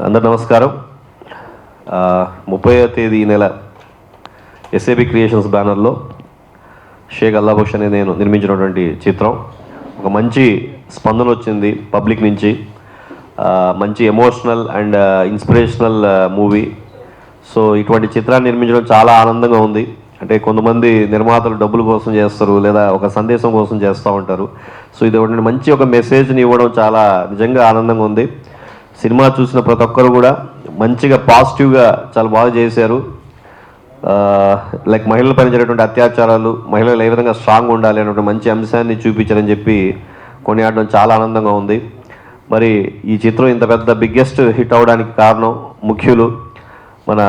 అందరు నమస్కారం. 30వ తేదీ ఈ నెల ఎస్ఏబి క్రియేషన్స్ బ్యానర్లో షేక్ అల్లాబక్ష్ అనే నేను నిర్మించినటువంటి చిత్రం ఒక మంచి స్పందన వచ్చింది పబ్లిక్ నుంచి. మంచి emotional and inspirational movie. So ఇటువంటి చిత్రాన్ని నిర్మించడం చాలా ఆనందంగా ఉంది. అంటే కొంతమంది నిర్మాతలు డబ్బుల కోసం చేస్తారు, లేదా ఒక సందేశం కోసం చేస్తూ ఉంటారు. సో ఇది ఒకటి మంచి ఒక మెసేజ్ని ఇవ్వడం చాలా నిజంగా ఆనందంగా ఉంది. సినిమా చూసిన ప్రతి ఒక్కరు కూడా మంచిగా పాజిటివ్గా చాలా బాగా చేశారు. లైక్ మహిళల పైన జరిగినటువంటి అత్యాచారాలు, మహిళలు ఏ విధంగా స్ట్రాంగ్ ఉండాలి అనేటువంటి మంచి అంశాన్ని చూపించారని చెప్పి కొనియాడడం చాలా ఆనందంగా ఉంది. మరి ఈ చిత్రం ఇంత పెద్ద బిగ్గెస్ట్ హిట్ అవడానికి కారణం ముఖ్యులు మన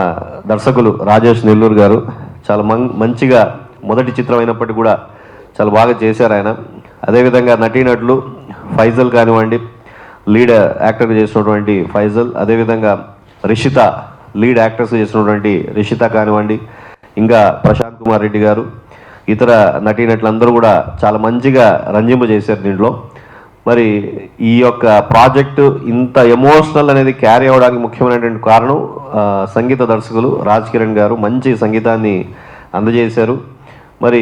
దర్శకులు రాజేష్ నెల్లూరు గారు. చాలా మంచిగా మొదటి చిత్రం అయినప్పటికీ కూడా చాలా బాగా చేశారు ఆయన. అదేవిధంగా నటీనటులు ఫైజల్ కానివ్వండి, లీడ్ యాక్టర్గా చేసినటువంటి ఫైజల్, అదేవిధంగా రిషిత లీడ్ యాక్టర్స్ చేసినటువంటి రిషిత కానివ్వండి, ఇంకా ప్రశాంత్ కుమార్ రెడ్డి గారు, ఇతర నటీనటులందరూ కూడా చాలా మంచిగా రంజింపజేశారు దీంట్లో. మరి ఈ యొక్క ప్రాజెక్టు ఇంత ఎమోషనల్ అనేది క్యారీ అవ్వడానికి ముఖ్యమైనటువంటి కారణం సంగీత దర్శకులు రాజ్ కిరణ్ గారు మంచి సంగీతాన్ని అందజేశారు. మరి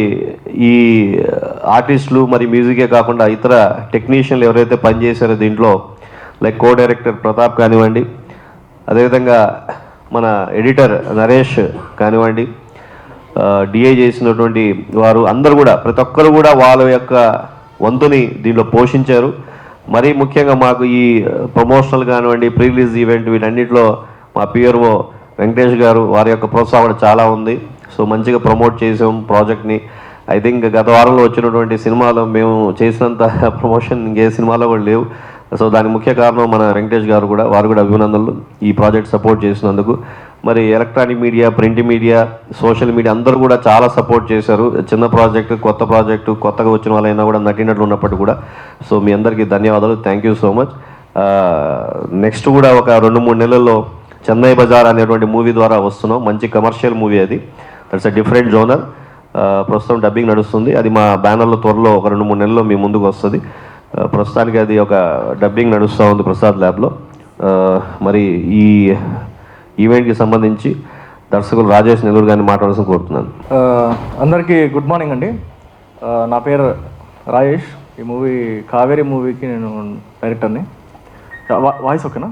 ఈ ఆర్టిస్టులు మరి మ్యూజికే కాకుండా ఇతర టెక్నీషియన్లు ఎవరైతే పనిచేశారో దీంట్లో లైక్ కో డైరెక్టర్ ప్రతాప్ కానివ్వండి, అదేవిధంగా మన ఎడిటర్ నరేష్ కానివ్వండి, డిఐ చేసినటువంటి వారు అందరూ కూడా ప్రతి ఒక్కరు కూడా వాళ్ళ యొక్క వంతుని దీంట్లో పోషించారు. మరీ ముఖ్యంగా మాకు ఈ ప్రమోషనల్ కానివ్వండి, ప్రీ రిలీజ్ ఈవెంట్ వీటన్నిటిలో మా పిఆర్ఓ వెంకటేష్ గారు వారి యొక్క ప్రోత్సాహం చాలా ఉంది. సో మంచిగా ప్రమోట్ చేసాం ప్రాజెక్ట్ని. ఐ థింక్ గత వారంలో వచ్చినటువంటి సినిమాలో మేము చేసినంత ప్రమోషన్ ఇంకే సినిమాలో కూడా లేవు. సో దానికి ముఖ్య కారణం మన వెంకటేష్ గారు కూడా, వారు కూడా అభినందనలు ఈ ప్రాజెక్ట్ సపోర్ట్ చేసినందుకు. మరి electronic media, print media, social media అందరూ కూడా చాలా సపోర్ట్ చేశారు. చిన్న ప్రాజెక్టు, కొత్త ప్రాజెక్టు, కొత్తగా వచ్చిన వాళ్ళైనా కూడా నటినట్లు ఉన్నప్పటికీ కూడా. సో మీ అందరికీ ధన్యవాదాలు, thank you so much. Next కూడా ఒక 2-3 నెలల్లో చెన్నై బజార్ అనేటువంటి మూవీ ద్వారా వస్తున్నాం. మంచి కమర్షియల్ మూవీ అది. That's a different genre. ప్రస్తుతం డబ్బింగ్ నడుస్తుంది. అది మా బ్యానర్లో త్వరలో ఒక 2-3 నెలల్లో మీ ముందుకు వస్తుంది. ప్రస్తుతానికి అది ఒక డబ్బింగ్ నడుస్తూ ఉంది ప్రసాద్ ల్యాబ్లో. మరి ఈ ఈవెంట్కి సంబంధించి దర్శకులు రాజేష్ నెల్లూరు గారిని మాట్లాడాల్సిన కోరుతున్నాను. అందరికీ గుడ్ మార్నింగ్ అండి. నా పేరు రాజేష్. ఈ మూవీ కావేరీ మూవీకి నేను డైరెక్టర్ని. వాయిస్ ఓకేనా?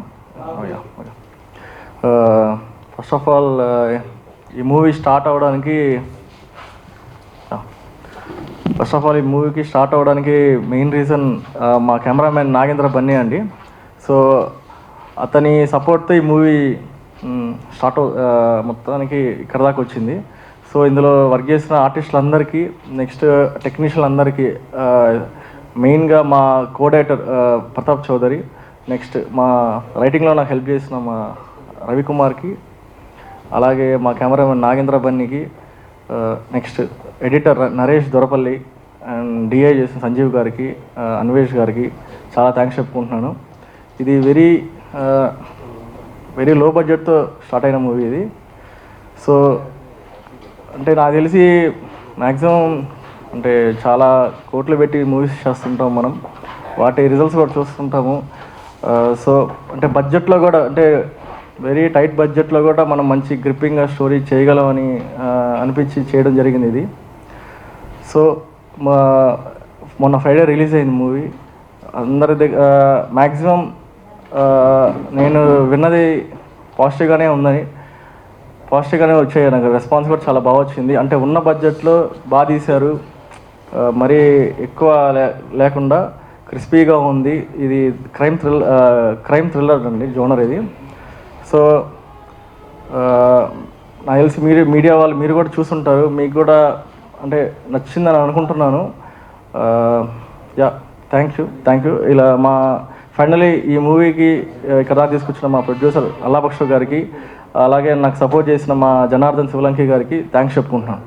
ఫస్ట్ ఆఫ్ ఆల్ ఈ మూవీ స్టార్ట్ అవ్వడానికి మెయిన్ రీజన్ మా కెమెరామెన్ నాగేంద్ర బన్నీ అండి. సో అతని సపోర్ట్తో ఈ మూవీ మొత్తానికి ఇక్కడ దాకా వచ్చింది. సో ఇందులో వర్క్ చేసిన ఆర్టిస్టులందరికీ, నెక్స్ట్ టెక్నీషియన్లందరికీ, మెయిన్గా మా co director Pratap Chowdary, next మా రైటింగ్లో నాకు హెల్ప్ చేసిన మా రవికుమార్కి, అలాగే మా కెమెరామెన్ నాగేంద్ర బన్నీకి, next editor Naresh Dorapalli and DI చేసిన సంజీవ్ గారికి, అన్వేష్ గారికి చాలా థ్యాంక్స్ చెప్పుకుంటున్నాను. ఇది వెరీ లో బడ్జెట్తో స్టార్ట్ అయిన మూవీ ఇది. సో అంటే నాకు తెలిసి మ్యాక్సిమం అంటే చాలా కోట్లు పెట్టి మూవీస్ చేస్తుంటాం మనం, వాటి రిజల్ట్స్ కూడా చూస్తుంటాము. సో అంటే బడ్జెట్లో కూడా, అంటే వెరీ టైట్ బడ్జెట్లో కూడా మనం మంచి గ్రిప్పింగ్గా స్టోరీ చేయగలమని అనిపించి చేయడం జరిగింది ఇది. సో మొన్న ఫ్రైడే రిలీజ్ అయింది మూవీ. అందరి దగ్గర మ్యాక్సిమం నేను విన్నది పాజిటివ్గానే వచ్చాయి. నాకు రెస్పాన్స్ కూడా చాలా బాగా వచ్చింది. అంటే ఉన్న బడ్జెట్లో బాగా తీశారు, మరీ ఎక్కువ లేకుండా క్రిస్పీగా ఉంది. ఇది క్రైమ్ థ్రిల్లర్ అండి జోనర్ ఇది. సో నాకు తెలిసి మీడియా వాళ్ళు మీరు కూడా చూసుంటారు, మీకు కూడా అంటే నచ్చిందని అనుకుంటున్నాను. Thank you. ఇలా మా ఫైనలీ ఈ మూవీకి ఇక్కడ తీసుకొచ్చిన మా ప్రొడ్యూసర్ అల్లాబక్ష్ గారికి, అలాగే నాకు సపోర్ట్ చేసిన మా జనార్దన్ శివలంకి గారికి థ్యాంక్స్ చెప్పుకుంటున్నాను.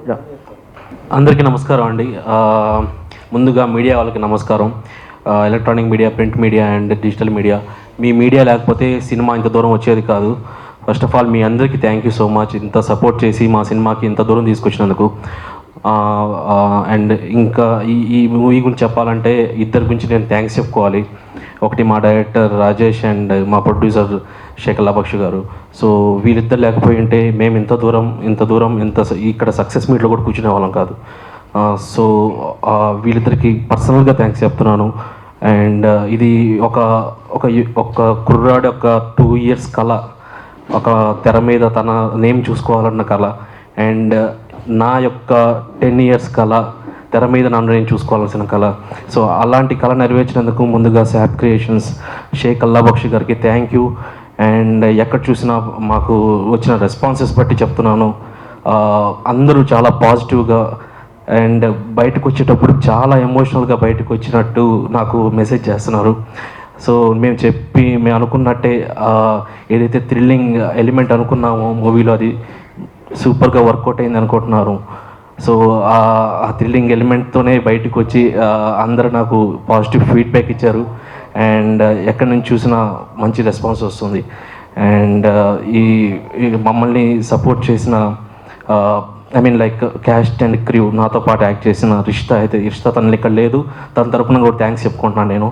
అందరికీ నమస్కారం అండి. ముందుగా మీడియా వాళ్ళకి నమస్కారం. Electronic media, print media and digital media, me media లేకపోతే సినిమా ఇంత దూరం వచ్చేది కాదు. ఫస్ట్ ఆఫ్ ఆల్ మీ అందరికీ థ్యాంక్ యూ సో మచ్, ఇంత సపోర్ట్ చేసి మా సినిమాకి ఇంత దూరం తీసుకొచ్చినందుకు. అండ్ ఇంకా ఈ మూవీ గురించి చెప్పాలంటే ఇద్దరి గురించి నేను థ్యాంక్స్ చెప్పుకోవాలి. ఒకటి మా డైరెక్టర్ రాజేష్ అండ్ మా ప్రొడ్యూసర్ శేఖర్ బక్షి గారు. సో వీళ్ళిద్దరు లేకపోయి ఉంటే మేము ఇక్కడ సక్సెస్ మీట్లో కూడా కూర్చునే వాళ్ళం కాదు. సో వీళ్ళిద్దరికి పర్సనల్గా థ్యాంక్స్ చెప్తున్నాను. అండ్ ఇది ఒక కుర్రాడి ఒక 2 years కళ, ఒక తెర మీద తన నేమ్ చూసుకోవాలన్న కళ, అండ్ నా యొక్క 10 years కళ, తెర మీద నన్ను నేను చూసుకోవాల్సిన కళ. సో అలాంటి కళ నెరవేర్చినందుకు ముందుగా శాప్ క్రియేషన్స్ షేక్ అల్లాబక్షి గారికి థ్యాంక్ యూ. అండ్ ఎక్కడ చూసినా మాకు వచ్చిన రెస్పాన్సెస్ బట్టి చెప్తున్నాను, అందరూ చాలా పాజిటివ్గా అండ్ బయటకు వచ్చేటప్పుడు చాలా ఎమోషనల్గా బయటకు వచ్చినట్టు నాకు మెసేజ్ చేస్తున్నారు. సో మేము అనుకున్నట్టే ఏదైతే థ్రిల్లింగ్ ఎలిమెంట్ అనుకున్నామో మూవీలో అది సూపర్గా వర్కౌట్ అయింది అనుకుంటున్నారు. సో ఆ థ్రిల్లింగ్ ఎలిమెంట్తోనే బయటకు వచ్చి అందరూ నాకు పాజిటివ్ ఫీడ్బ్యాక్ ఇచ్చారు. అండ్ ఎక్కడి నుంచి చూసినా మంచి రెస్పాన్స్ వస్తుంది. అండ్ ఈ మమ్మల్ని సపోర్ట్ చేసిన లైక్ క్యాస్ట్ అండ్ క్రూ, నాతో పాటు యాక్ట్ చేసిన రిష్తా తనని ఇక్కడ లేదు, తన తరపున కూడా థ్యాంక్స్ చెప్పుకుంటున్నాను నేను.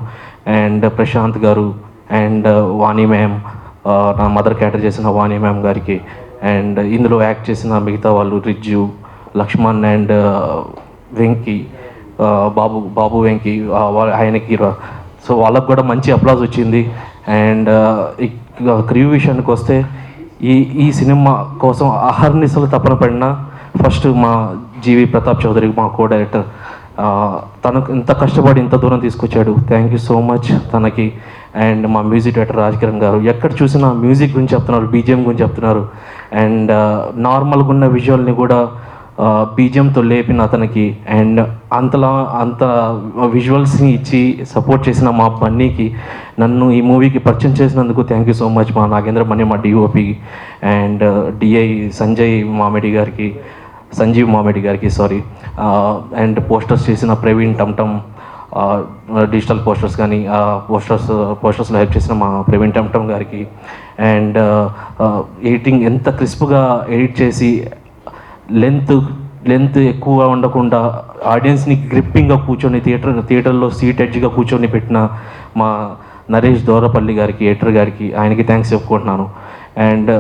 అండ్ ప్రశాంత్ గారు అండ్ వాణి మ్యామ్, నా మదర్ క్యాటర్ చేసిన వాణి మ్యామ్ గారికి, అండ్ ఇందులో యాక్ట్ చేసిన మిగతా వాళ్ళు రిజ్జు, లక్ష్మణ్ అండ్ వెంకీ, బాబు వెంకీ, ఆయనకి. సో వాళ్ళకు కూడా మంచి అప్లాజ్ వచ్చింది. అండ్ క్రూ విషయానికి వస్తే ఈ సినిమా కోసం అహర్నిశలు తపన పడిన ఫస్ట్ మా జీవి ప్రతాప్ చౌదరి, మా కో డైరెక్టర్, తనకు ఇంత కష్టపడి ఇంత దూరం తీసుకొచ్చాడు. థ్యాంక్ యూ సో మచ్ తనకి. అండ్ మా మ్యూజిక్ డైరెక్టర్ రాజ్ కిరణ్ గారు, ఎక్కడ చూసినా మ్యూజిక్ గురించి చెప్తున్నారు, బీజిఎం గురించి చెప్తున్నారు. అండ్ నార్మల్గా ఉన్న విజువల్ని కూడా బీజిఎంతో లేపిన అతనికి, అండ్ అంత విజువల్స్ని ఇచ్చి సపోర్ట్ చేసిన మా బన్నీకి, నన్ను ఈ మూవీకి పరిచయం చేసినందుకు థ్యాంక్ యూ సో మచ్ మా నాగేంద్ర బన్నీ, మా డిఓపి, అండ్ డిఐ సంజీవ్ మామిడి గారికి సారీ. అండ్ పోస్టర్స్ చేసిన ప్రవీణ్ టమ్టమ్, డిజిటల్ పోస్టర్స్ కానీ పోస్టర్స్లో హెల్ప్ చేసిన మా ప్రవీణ్ టమ్టమ్ గారికి. అండ్ ఎడిటింగ్ ఎంత క్రిస్ప్గా ఎడిట్ చేసి లెంత్ ఎక్కువ ఉండకుండా ఆడియన్స్ని గ్రిప్పింగ్గా కూర్చొని థియేటర్లో సీట్ ఎడ్జ్గా కూర్చొని పెట్టిన మా నరేష్ దోరపల్లి గారికి, ఎడిటర్ గారికి, ఆయనకి థ్యాంక్స్ చెప్పుకుంటున్నాను. అండ్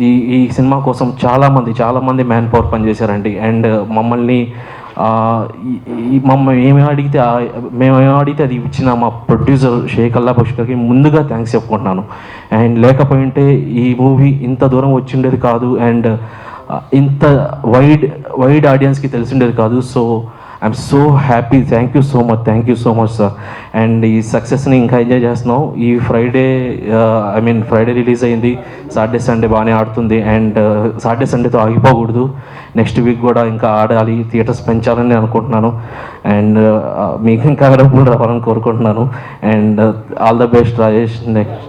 ఈ సినిమా కోసం చాలామంది మ్యాన్ పవర్ పనిచేశారండి. అండ్ మమ్మల్ని ఏమేమి అడిగితే అది ఇచ్చిన మా ప్రొడ్యూసర్ షేక్ అల్లాబక్షి గారికి ముందుగా థ్యాంక్స్ చెప్పుకుంటున్నాను. అండ్ లేకపోయింటే ఈ మూవీ ఇంత దూరం వచ్చిండేది కాదు, అండ్ ఇంత వైడ్ ఆడియన్స్కి తెలిసిండేది కాదు. So I'm so happy. Thank you so much sir. And ఈ సక్సెస్ని ఇంకా ఎంజాయ్ చేస్తున్నాం. ఈ ఫ్రైడే రిలీజ్ అయింది, సాటర్డే సండే బాగానే ఆడుతుంది. అండ్ సాటర్డే సండేతో ఆగిపోకూడదు, నెక్స్ట్ వీక్ కూడా ఇంకా ఆడాలి, థియేటర్స్ పెంచాలని అనుకుంటున్నాను. అండ్ మీకు ఇంకా డబ్బులు రావాలని కోరుకుంటున్నాను. And all the best Rajesh. Next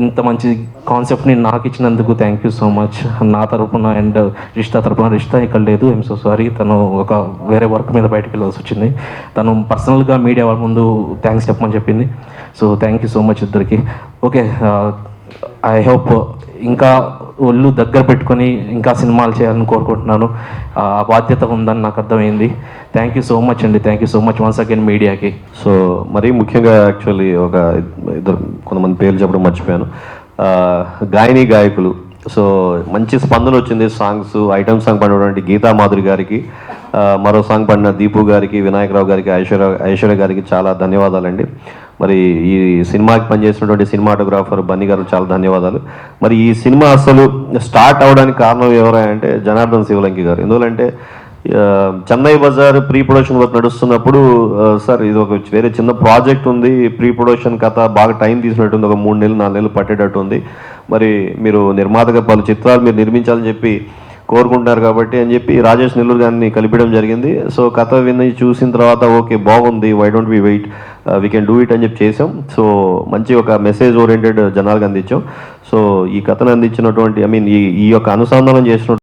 ఇంత మంచి కాన్సెప్ట్ని నాకు ఇచ్చినందుకు థ్యాంక్ యూ సో మచ్ నా తరపున. అండ్ రిష్తా ఇక్కడ లేదు, ఐఎమ్ సో సారీ, తను ఒక వేరే వర్క్ మీద బయటకు వెళ్ళాల్సి వచ్చింది. తను పర్సనల్గా మీడియా వాళ్ళ ముందు థ్యాంక్స్ చెప్పమని చెప్పింది. So thank you so much ఇద్దరికి. ఓకే, ఐ హోప్ ఇంకా ఒళ్ళు దగ్గర పెట్టుకొని ఇంకా సినిమాలు చేయాలని కోరుకుంటున్నాను. ఆ బాధ్యత ఉందని నాకు అర్థమైంది. థ్యాంక్ యూ సో మచ్ అండి. Thank you so much once again మీడియాకి. సో మరీ ముఖ్యంగా యాక్చువల్లీ కొంతమంది పేర్లు చెప్పడం మర్చిపోయాను. గాయకులు, సో మంచి స్పందన వచ్చింది. సాంగ్స్ ఐటమ్ సాంగ్ పాడినటువంటి గీతా మాధురి గారికి, మరో సాంగ్ పాడిన దీపు గారికి, వినాయకరావు గారికి, ఐశ్వర్య గారికి చాలా ధన్యవాదాలండి. మరి ఈ సినిమాకి పనిచేసినటువంటి సినిమాటోగ్రాఫర్ బన్నీ గారు చాలా ధన్యవాదాలు. మరి ఈ సినిమా అసలు స్టార్ట్ అవడానికి కారణం ఎవరంటే జనార్దన్ శివలంకి గారు. ఎందుకంటే Chennai Bazaar pre production work నడుస్తున్నప్పుడు, సార్ ఇది ఒక వేరే చిన్న ప్రాజెక్ట్ ఉంది, ప్రీ ప్రొడక్షన్ కథ బాగా టైం తీసుకున్నట్టుంది, ఒక 3 నెలలు 4 నెలలు పట్టేటట్టు ఉంది, మరి మీరు నిర్మాతగా పలు చిత్రాలు మీరు నిర్మించాలని చెప్పి కోరుకుంటున్నారు కాబట్టి అని చెప్పి రాజేష్ నెల్లూరు గారిని కలిపడం జరిగింది. సో కథ విని చూసిన తర్వాత ఓకే బాగుంది, why don't we wait, we can do it అని చెప్పి చేసాం. సో మంచి ఒక మెసేజ్ ఓరియంటెడ్ జనాలకు అందించాం. సో ఈ కథను అందించినటువంటి ఈ యొక్క అనుసంధానం చేసినటువంటి